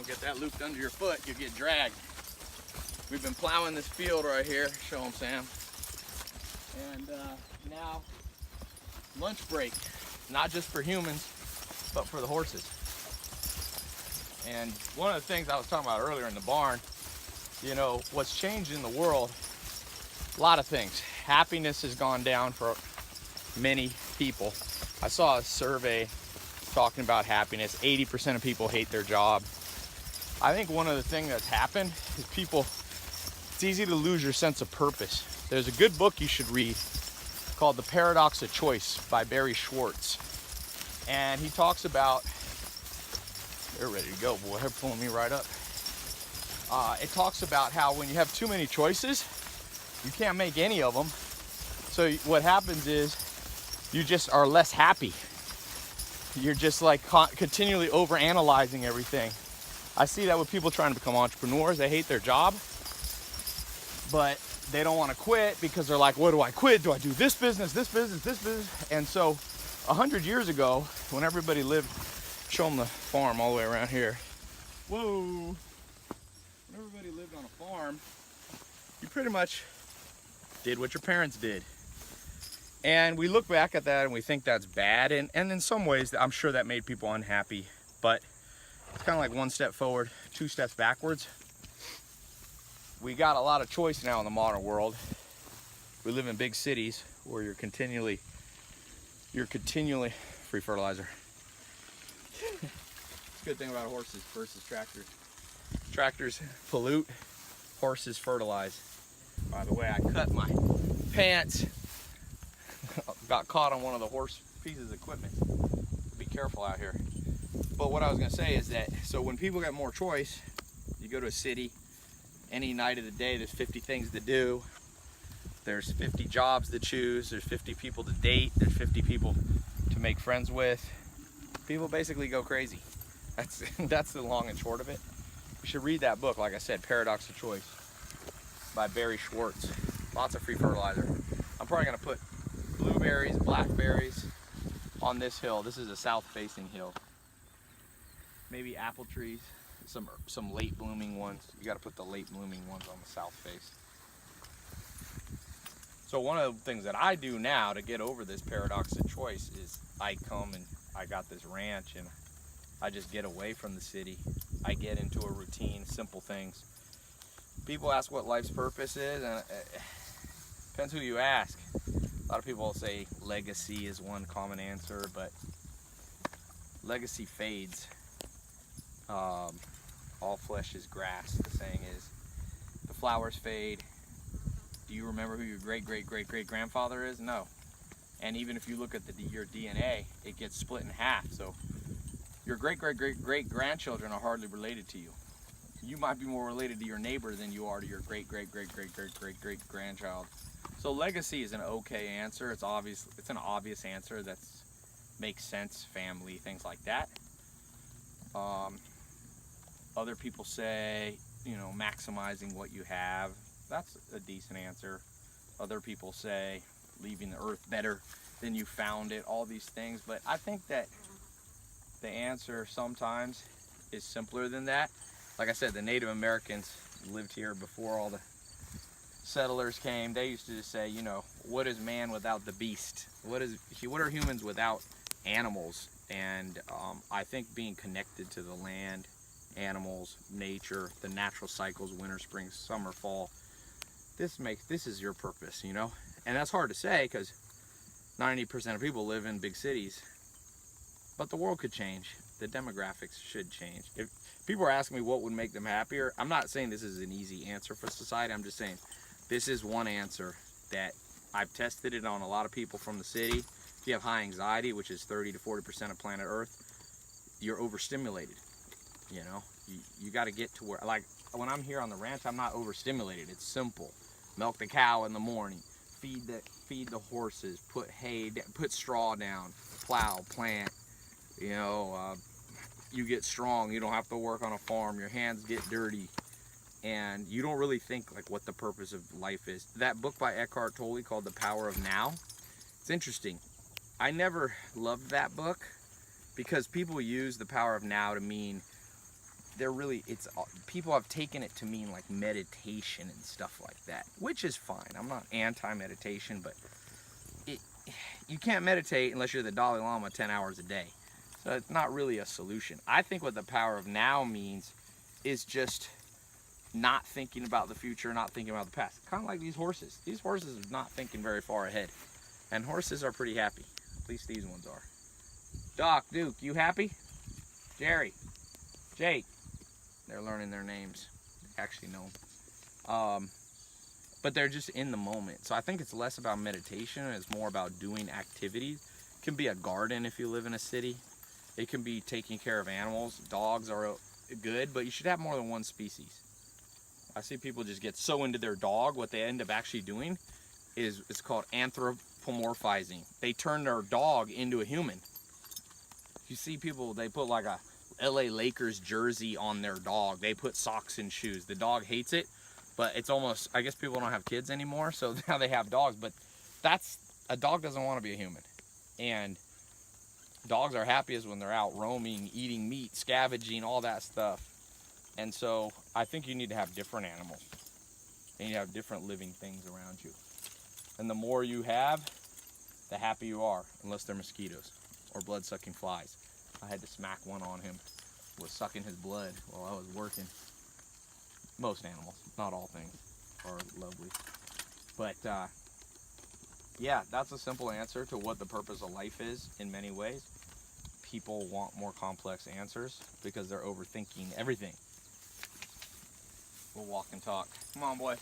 Don't get that looped under your foot, you get dragged. We've been plowing this field right here. Show them, Sam. And now, lunch break. Not just for humans, but for the horses. And one of the things I was talking about earlier in the barn, you know, what's changed in the world, a lot of things. Happiness has gone down for many people. I saw a survey talking about happiness. 80% of people hate their job. I think one of the things that's happened is people, it's easy to lose your sense of purpose. There's a good book you should read called The Paradox of Choice by Barry Schwartz. And he talks about, they're ready to go, boy, they're pulling me right up. It talks about how when you have too many choices, you can't make any of them. So what happens is you just are less happy. You're just like continually overanalyzing everything. I see that with people trying to become entrepreneurs. They hate their job, but they don't want to quit because they're like, what do I quit? Do I do this business, this business, this business? And so 100 years ago, when everybody lived, show them the farm all the way around here. Whoa. When everybody lived on a farm, you pretty much did what your parents did. And we look back at that and we think that's bad. And in some ways, I'm sure that made people unhappy. But it's kind of like one step forward, two steps backwards. We got a lot of choice now in the modern world. We live in big cities where you're continually free fertilizer. It's a good thing about horses versus tractors. Tractors pollute, horses fertilize. By the way, I cut my pants. Got caught on one of the horse pieces of equipment. Be careful out here. But what I was gonna say is that, so when people get more choice, you go to a city, any night of the day, there's 50 things to do. There's 50 jobs to choose. There's 50 people to date. There's 50 people to make friends with. People basically go crazy. That's the long and short of it. You should read that book, like I said, Paradox of Choice by Barry Schwartz. Lots of free fertilizer. I'm probably gonna put blueberries, blackberries on this hill. This is a south-facing hill. Maybe apple trees, some late blooming ones. You got to put the late blooming ones on the south face. So one of the things that I do now to get over this paradox of choice is I come and I got this ranch and I just get away from the city. I get into a routine, simple things. People ask what life's purpose is, and it depends who you ask. A lot of people will say legacy is one common answer, but legacy fades. All flesh is grass, the saying is. The flowers fade. Do you remember who your great-great-great-great-grandfather is? No. And even if you look at your DNA, it gets split in half. So your great-great-great-great-grandchildren are hardly related to you. You might be more related to your neighbor than you are to your great-great-great-great-great-great-grandchild. So legacy is an okay answer. It's obvious. It's an obvious answer that makes sense. Family, things like that. Other people say, you know, maximizing what you have. That's a decent answer. Other people say leaving the earth better than you found it. All these things, but I think that the answer sometimes is simpler than that. Like I said, the Native Americans lived here before all the settlers came. They used to just say, you know, what is man without the beast? What are humans without animals? And I think being connected to the land, animals, nature, the natural cycles, winter, spring, summer, fall, this is your purpose, you know? And that's hard to say because 90% of people live in big cities, but the world could change. The demographics should change. If people are asking me what would make them happier, I'm not saying this is an easy answer for society. I'm just saying this is one answer that I've tested it on a lot of people from the city. If you have high anxiety, which is 30 to 40% of planet Earth, you're overstimulated. You know, you got to get to where, like when I'm here on the ranch, I'm not overstimulated. It's simple. Milk the cow in the morning, feed the horses, put hay, put straw down, plow, plant. You know, you get strong. You don't have to work on a farm. Your hands get dirty, and you don't really think like what the purpose of life is. That book by Eckhart Tolle called The Power of Now. It's interesting. I never loved that book because people use the power of now to mean they're really, people have taken it to mean like meditation and stuff like that, which is fine. I'm not anti-meditation, but you can't meditate unless you're the Dalai Lama 10 hours a day. So it's not really a solution. I think what the power of now means is just not thinking about the future, not thinking about the past. Kind of like these horses. These horses are not thinking very far ahead. And horses are pretty happy. At least these ones are. Doc, Duke, you happy? Jerry, Jake. They're learning their names. They actually know them. But they're just in the moment. So I think it's less about meditation and it's more about doing activities. It can be a garden if you live in a city. It can be taking care of animals. Dogs are good, but you should have more than one species. I see people just get so into their dog, what they end up actually doing is it's called anthropomorphizing. They turn their dog into a human. You see people, they put like a LA Lakers jersey on their dog. They put socks and shoes. The dog hates it, but it's almost, I guess people don't have kids anymore, so now they have dogs, but a dog doesn't want to be a human. And dogs are happiest when they're out roaming, eating meat, scavenging, all that stuff. And so I think you need to have different animals. And you have different living things around you. And the more you have, the happier you are, unless they're mosquitoes or blood-sucking flies. I had to smack one on him. Was sucking his blood while I was working. Most animals, not all things, are lovely. But yeah, that's a simple answer to what the purpose of life is in many ways. People want more complex answers because they're overthinking everything. We'll walk and talk. Come on, boy.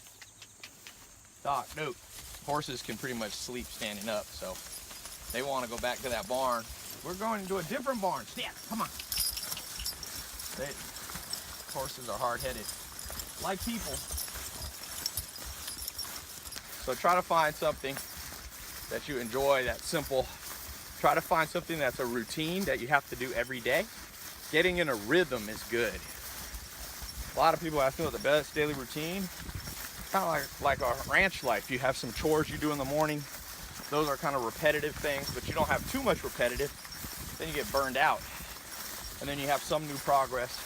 Doc, Duke. Horses can pretty much sleep standing up, so they want to go back to that barn. We're going to a different barn. Stand, come on. Horses are hard-headed, like people. So try to find something that you enjoy, that's simple. Try to find something that's a routine that you have to do every day. Getting in a rhythm is good. A lot of people ask me what the best daily routine. Kind of like our ranch life. You have some chores you do in the morning. Those are kind of repetitive things, but you don't have too much repetitive. Then you get burned out. And then you have some new progress.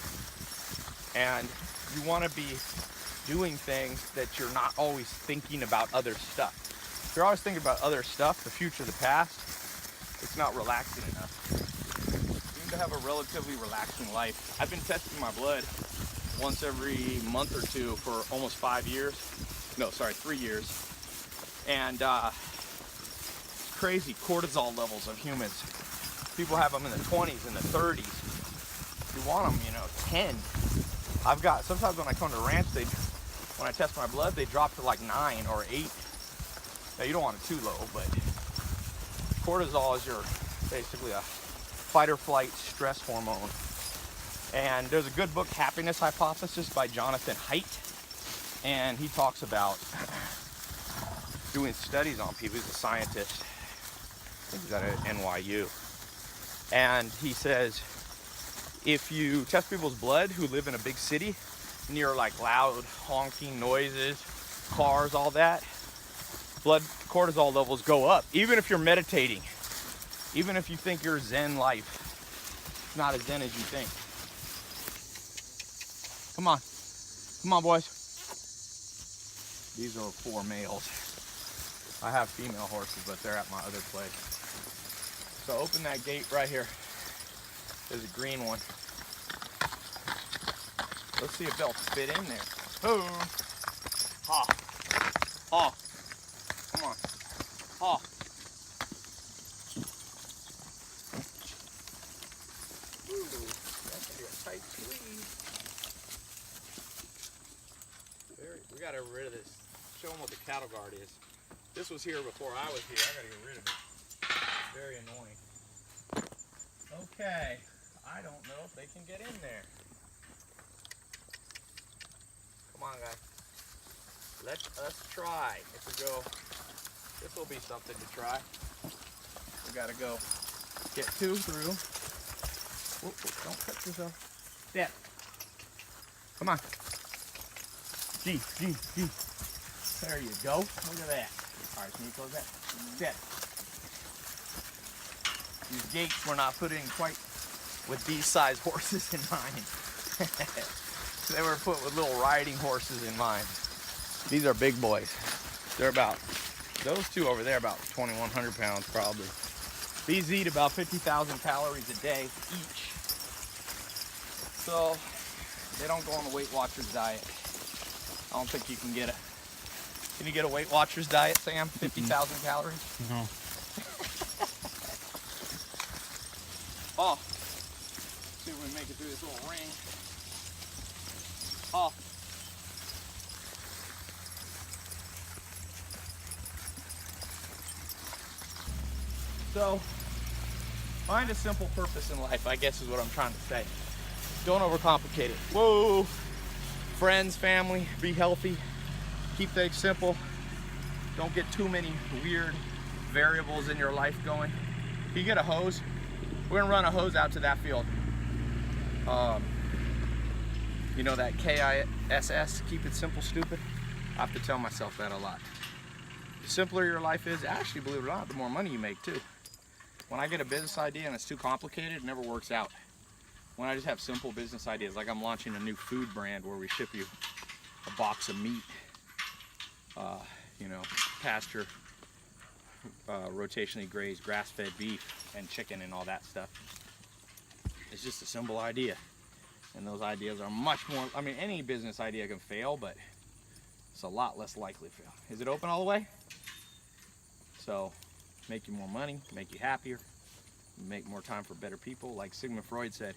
And you want to be doing things that you're not always thinking about other stuff. If you're always thinking about other stuff, the future, the past, it's not relaxing enough. You need to have a relatively relaxing life. I've been testing my blood once every month or two for almost 5 years. No, sorry, 3 years. And it's crazy cortisol levels of humans. People have them in the 20s and the 30s. You want them, 10. I've got, sometimes when I come to the ranch, when I test my blood, they drop to like 9 or 8. Now you don't want it too low, but cortisol is basically a fight or flight stress hormone. And there's a good book, Happiness Hypothesis by Jonathan Haidt. And he talks about doing studies on people. He's a scientist. I think he's at NYU. And he says, if you test people's blood who live in a big city, near like loud honking noises, cars, all that, blood cortisol levels go up. Even if you're meditating, even if you think you're Zen life, it's not as Zen as you think. Come on, boys. These are 4 males. I have female horses, but they're at my other place. So open that gate right here. There's a green one. Let's see if they'll fit in there. Oh, ha, ha. Come on, ha. Ooh, that's gonna be a tight squeeze. We gotta get rid of this. Show them what the cattle guard is. This was here before I was here. I gotta get rid of it. Very annoying. Okay, I don't know if they can get in there. Come on, guys. Let us try. If we go, this will be something to try. We gotta go get 2 through. Whoop, whoop, don't cut yourself. Yeah. Come on. G. There you go. Look at that. All right, can you close that? Sit. These gates were not put in quite with these size horses in mind. They were put with little riding horses in mind. These are big boys. They're about, those two over there, about 2,100 pounds probably. These eat about 50,000 calories a day each. So they don't go on the Weight Watchers diet. I don't think you can get a, can you get a Weight Watchers diet, Sam? 50,000 calories? No. Oh, see if we can make it through this little ring. Oh. So, find a simple purpose in life, I guess is what I'm trying to say. Don't overcomplicate it. Whoa! Friends, family, be healthy. Keep things simple. Don't get too many weird variables in your life going. If you get a hose, we're gonna run a hose out to that field. You know that KISS, keep it simple, stupid? I have to tell myself that a lot. The simpler your life is, actually, believe it or not, the more money you make too. When I get a business idea and it's too complicated, it never works out. When I just have simple business ideas, like I'm launching a new food brand where we ship you a box of meat, you know, pasture, rotationally grazed, grass-fed beef and chicken and all that stuff. It's just a simple idea. And those ideas are much more, I mean, any business idea can fail, but it's a lot less likely to fail. Is it open all the way? So, make you more money, make you happier, make more time for better people. Like Sigmund Freud said,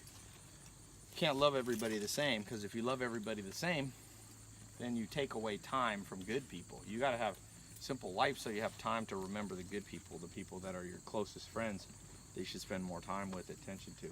you can't love everybody the same, because if you love everybody the same, then you take away time from good people. You got to have simple life so you have time to remember the good people, the people that are your closest friends that you should spend more time with, attention to.